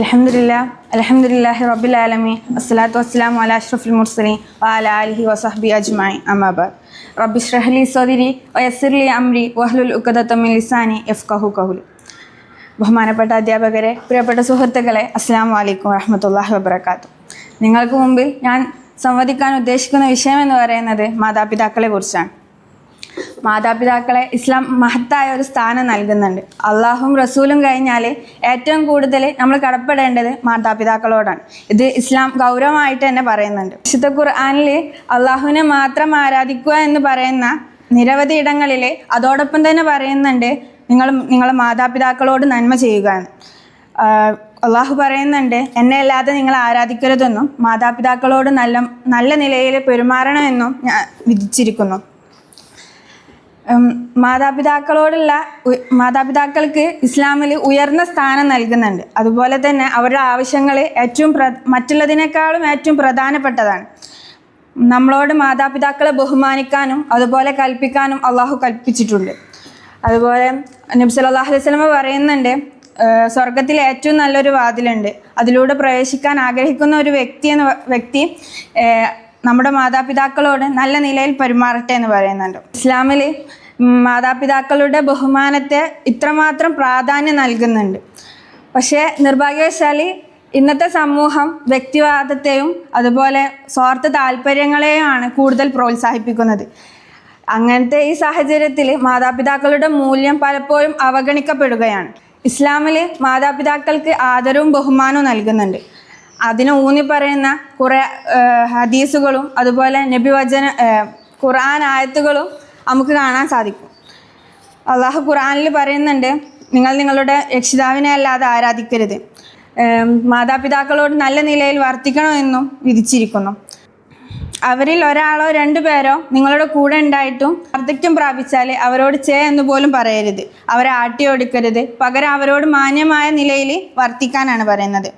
അൽഹംദുലില്ലാഹി റബ്ബിൽ ആലമീൻ വസ്സലാത്തു വസ്സലാമു അലാ അഷ്റഫിൽ മുർസലീൻ വഅലാ ആലിഹി വസഹ്ബിഹി അജ്മഈൻ അമ്മാ ബഅദ് റബ്ബി ഇശ്റഹ് ലി സദ്രി വയസ്സിർ ലി അംരി വഹ്ലുൽ ഉഖ്ദത മിൻ ലിസാനി യഫ്ഖഹു ഖൗലി. ബഹുമാനപ്പെട്ട അധ്യാപകരെ, പ്രിയപ്പെട്ട സുഹൃത്തുക്കളെ, അസ്സലാമു അലൈക്കും വറഹ്മത്തുള്ളാഹി വബറകാതുഹു. നിങ്ങൾക്ക് മുമ്പിൽ ഞാൻ സംവദിക്കാൻ ഉദ്ദേശിക്കുന്ന വിഷയം എന്ന് പറയുന്നത് മാതാപിതാക്കളെ കുറിച്ചാണ്. മാതാപിതാക്കളെ ഇസ്ലാം മഹത്തായ ഒരു സ്ഥാനം നൽകുന്നുണ്ട്. അള്ളാഹും റസൂലും കഴിഞ്ഞാൽ ഏറ്റവും കൂടുതൽ നമ്മൾ കടപ്പെടേണ്ടത് മാതാപിതാക്കളോടാണ്. ഇത് ഇസ്ലാം ഗൗരവമായിട്ട് തന്നെ പറയുന്നുണ്ട്. വിശുദ്ധ ഖുർആനിൽ അള്ളാഹുവിനെ മാത്രം ആരാധിക്കുക എന്ന് പറയുന്ന നിരവധി ഇടങ്ങളിൽ അതോടൊപ്പം തന്നെ പറയുന്നുണ്ട് നിങ്ങളെ മാതാപിതാക്കളോട് നന്മ ചെയ്യുക എന്ന്. അള്ളാഹു പറയുന്നുണ്ട്, എന്നെ അല്ലാതെ നിങ്ങൾ ആരാധിക്കരുതെന്നും മാതാപിതാക്കളോട് നല്ല നിലയിൽ പെരുമാറണമെന്നും ഞാൻ വിധിച്ചിരിക്കുന്നു. മാതാപിതാക്കൾക്ക് ഇസ്ലാമിൽ ഉയർന്ന സ്ഥാനം നൽകുന്നുണ്ട്. അതുപോലെ തന്നെ അവരുടെ ആവശ്യങ്ങൾ മറ്റുള്ളതിനേക്കാളും ഏറ്റവും പ്രധാനപ്പെട്ടതാണ്. നമ്മളോട് മാതാപിതാക്കളെ ബഹുമാനിക്കാനും അതുപോലെ കൽപ്പിക്കാനും അള്ളാഹു കൽപ്പിച്ചിട്ടുണ്ട്. അതുപോലെ നബി സല്ലല്ലാഹു അലൈഹി വസല്ലം പറയുന്നുണ്ട്, സ്വർഗത്തിൽ ഏറ്റവും നല്ലൊരു വാതിലുണ്ട്, അതിലൂടെ പ്രവേശിക്കാൻ ആഗ്രഹിക്കുന്ന ഒരു വ്യക്തി നമ്മുടെ മാതാപിതാക്കളോട് നല്ല നിലയിൽ പെരുമാറട്ടെ എന്ന് പറയുന്നുണ്ട്. ഇസ്ലാമിൽ മാതാപിതാക്കളുടെ ബഹുമാനത്തെ ഇത്രമാത്രം പ്രാധാന്യം നൽകുന്നുണ്ട്. പക്ഷേ നിർഭാഗ്യവശാൽ ഇന്നത്തെ സമൂഹം വ്യക്തിവാദത്തെയും അതുപോലെ സ്വാർത്ഥ താല്പര്യങ്ങളെയുമാണ് കൂടുതൽ പ്രോത്സാഹിപ്പിക്കുന്നത്. അങ്ങനത്തെ ഈ സാഹചര്യത്തിൽ മാതാപിതാക്കളുടെ മൂല്യം പലപ്പോഴും അവഗണിക്കപ്പെടുകയാണ്. ഇസ്ലാമിൽ മാതാപിതാക്കൾക്ക് ആദരവും ബഹുമാനവും നൽകുന്നുണ്ട്. അതിന് ഊന്നി പറയുന്ന കുറേ ഹദീസുകളും അതുപോലെ ഖുർആൻ ആയത്തുകളും നമുക്ക് കാണാൻ സാധിക്കും. അള്ളാഹു ഖുർആനിൽ പറയുന്നുണ്ട്, നിങ്ങൾ നിങ്ങളുടെ രക്ഷിതാവിനെ അല്ലാതെ ആരാധിക്കരുത്, മാതാപിതാക്കളോട് നല്ല നിലയിൽ വർത്തിക്കണമെന്നും വിധിച്ചിരിക്കുന്നു. അവരിൽ ഒരാളോ രണ്ടുപേരോ നിങ്ങളുടെ കൂടെ ഉണ്ടായിട്ടും വാർദ്ധക്യം പ്രാപിച്ചാൽ അവരോട് എന്ന് പോലും പറയരുത്, അവരെ ആട്ടിയോടിക്കരുത്, പകരം അവരോട് മാന്യമായ നിലയിൽ വർത്തിക്കാനാണ് പറയുന്നത്.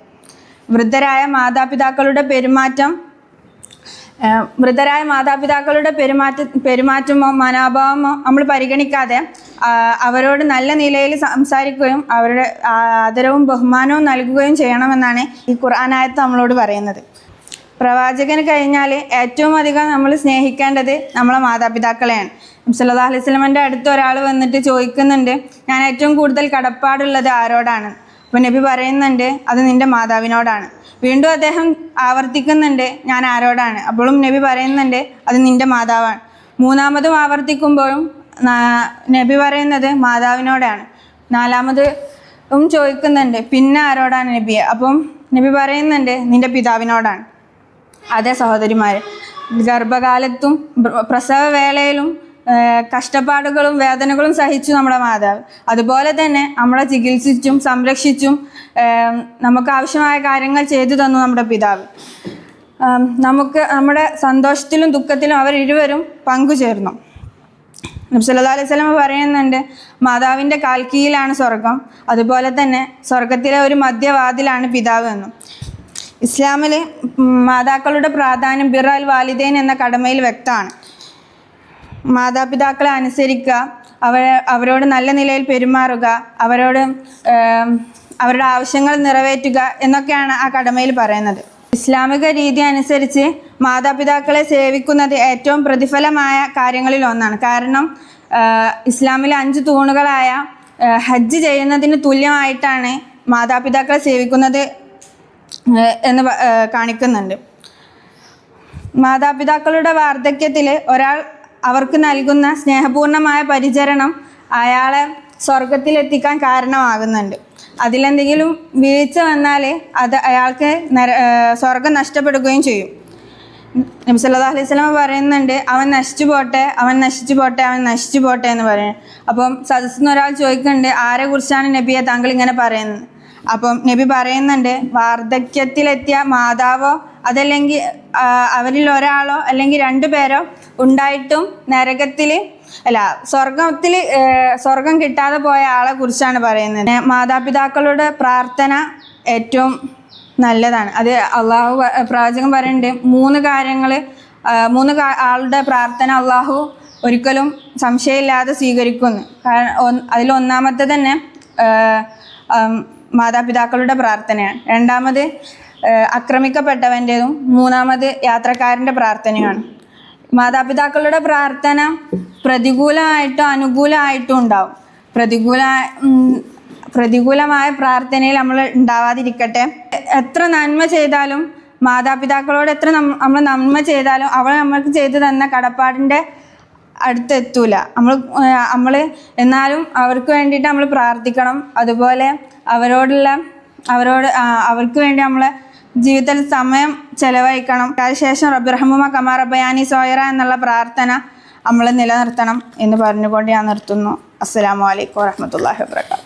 വൃദ്ധരായ മാതാപിതാക്കളുടെ പെരുമാറ്റമോ മനോഭാവമോ നമ്മൾ പരിഗണിക്കാതെ അവരോട് നല്ല നിലയിൽ സംസാരിക്കുകയും അവരുടെ ആദരവും ബഹുമാനവും നൽകുകയും ചെയ്യണമെന്നാണ് ഈ ഖുർആനായത്ത് നമ്മളോട് പറയുന്നത്. പ്രവാചകന് കഴിഞ്ഞാൽ ഏറ്റവും അധികം നമ്മൾ സ്നേഹിക്കേണ്ടത് നമ്മളെ മാതാപിതാക്കളെയാണ്. നബി സല്ലല്ലാഹു അലൈഹി വസല്ലമയുടെ അടുത്ത് ഒരാൾ വന്നിട്ട് ചോദിക്കുന്നുണ്ട്, ഞാൻ ഏറ്റവും കൂടുതൽ കടപ്പാടുള്ളത് ആരോടാണ്? അപ്പോൾ നബി പറയുന്നുണ്ട്, അത് നിൻ്റെ മാതാവിനോടാണ്. വീണ്ടും അദ്ദേഹം ആവർത്തിക്കുന്നുണ്ട്, ഞാൻ ആരോടാണ്? അപ്പോഴും നബി പറയുന്നുണ്ട്, അത് നിൻ്റെ മാതാവാണ്. മൂന്നാമതും ആവർത്തിക്കുമ്പോഴും നബി പറയുന്നത് മാതാവിനോടാണ്. നാലാമതും ചോദിക്കുന്നുണ്ട്, പിന്നെ ആരോടാണ് നബിയെ? അപ്പം നബി പറയുന്നുണ്ട്, നിൻ്റെ പിതാവിനോടാണ്. അതേ സഹോദരിമാരെ, ഗർഭകാലത്തും പ്രസവ വേളയിലും കഷ്ടപ്പാടുകളും വേദനകളും സഹിച്ചു നമ്മുടെ മാതാവ്. അതുപോലെ തന്നെ നമ്മളെ ചികിത്സിച്ചും സംരക്ഷിച്ചും നമുക്ക് ആവശ്യമായ കാര്യങ്ങൾ ചെയ്തു തന്നു നമ്മുടെ പിതാവ്. നമ്മുടെ സന്തോഷത്തിലും ദുഃഖത്തിലും അവരിരുവരും പങ്കുചേർന്നു. നബി സല്ലല്ലാഹു അലൈഹി വസല്ലം പറയുന്നുണ്ട്, മാതാവിൻ്റെ കാൽക്കീഴിലാണ് സ്വർഗം, അതുപോലെ തന്നെ സ്വർഗത്തിലെ ഒരു മധ്യവാതിലാണ് പിതാവ് എന്നും. ഇസ്ലാമിൽ മാതാക്കളുടെ പ്രാധാന്യം ബിർറുൽ വാലിദൈൻ എന്ന കടമയിൽ വ്യക്തമാണ്. മാതാപിതാക്കളെ അനുസരിക്കുക, അവരോട് നല്ല നിലയിൽ പെരുമാറുക, അവരുടെ ആവശ്യങ്ങൾ നിറവേറ്റുക എന്നൊക്കെയാണ് ആ കടമയിൽ പറയുന്നത്. ഇസ്ലാമിക രീതി അനുസരിച്ച് മാതാപിതാക്കളെ സേവിക്കുന്നത് ഏറ്റവും പ്രതിഫലമായ കാര്യങ്ങളിൽ ഒന്നാണ്. കാരണം ഇസ്ലാമിലെ 5 തൂണുകളായ ഹജ്ജ് ചെയ്യുന്നതിന് തുല്യമായിട്ടാണ് മാതാപിതാക്കളെ സേവിക്കുന്നത് എന്ന് കാണിക്കുന്നുണ്ട്. മാതാപിതാക്കളുടെ വാർദ്ധക്യത്തിൽ ഒരാൾ അവർക്ക് നൽകുന്ന സ്നേഹപൂർണമായ പരിചരണം അയാളെ സ്വർഗത്തിലെത്തിക്കാൻ കാരണമാകുന്നുണ്ട്. അതിലെന്തെങ്കിലും വീഴ്ച വന്നാൽ അത് അയാൾക്ക് സ്വർഗം നഷ്ടപ്പെടുകയും ചെയ്യും. നബി സല്ലല്ലാഹു അലൈഹി വസല്ലം പറയുന്നുണ്ട്, അവൻ നശിച്ചു പോട്ടെ എന്ന് പറയുന്നത്. അപ്പം സദസ്സിന് ഒരാൾ ചോദിക്കുന്നുണ്ട്, ആരെ കുറിച്ചാണ് നബിയെ താങ്കൾ ഇങ്ങനെ പറയുന്നത്? അപ്പം നബി പറയുന്നുണ്ട്, വാർദ്ധക്യത്തിലെത്തിയ മാതാവോ അതല്ലെങ്കിൽ അവരിൽ ഒരാളോ അല്ലെങ്കിൽ 2 പേരോ ഉണ്ടായിട്ടും സ്വർഗം കിട്ടാതെ പോയ ആളെ കുറിച്ചാണ് പറയുന്നത്. മാതാപിതാക്കളുടെ പ്രാർത്ഥന ഏറ്റവും നല്ലതാണ്. അത് പ്രവാചകൻ പറയുന്നുണ്ട്, 3 ആളുടെ പ്രാർത്ഥന അള്ളാഹു ഒരിക്കലും സംശയമില്ലാതെ സ്വീകരിക്കുന്നു. കാരണം അതിലൊന്നാമത്തെ തന്നെ മാതാപിതാക്കളുടെ പ്രാർത്ഥനയാണ്. രണ്ടാമത് ആക്രമിക്കപ്പെട്ടവൻ്റെതും, മൂന്നാമത് യാത്രക്കാരൻ്റെ പ്രാർത്ഥനയാണ്. മാതാപിതാക്കളുടെ പ്രാർത്ഥന പ്രതികൂലമായിട്ടും അനുകൂലമായിട്ടും ഉണ്ടാവും. പ്രതികൂലമായ പ്രാർത്ഥനയിൽ നമ്മൾ ഉണ്ടാവാതിരിക്കട്ടെ. എത്ര നന്മ ചെയ്താലും, മാതാപിതാക്കളോട് എത്ര നമ്മൾ നന്മ ചെയ്താലും അവർ നമ്മൾക്ക് ചെയ്തു തന്ന കടപ്പാടിൻ്റെ അടുത്തെത്തൂല. നമ്മൾ എന്നാലും അവർക്ക് വേണ്ടിയിട്ട് നമ്മൾ പ്രാർത്ഥിക്കണം. അതുപോലെ അവർക്ക് വേണ്ടി നമ്മൾ ജീവിതത്തിൽ സമയം ചെലവഴിക്കണം. അതിനുശേഷം റബ്ബിർഹമുമ കമാ റബ്ബയാനി സോയറ എന്നുള്ള പ്രാർത്ഥന നമ്മൾ നിലനിർത്തണം എന്ന് പറഞ്ഞുകൊണ്ട് ഞാൻ നിർത്തുന്നു. അസ്സലാമു അലൈക്കും വറഹ്മത്തുള്ളാഹി വബറകാതുഹു.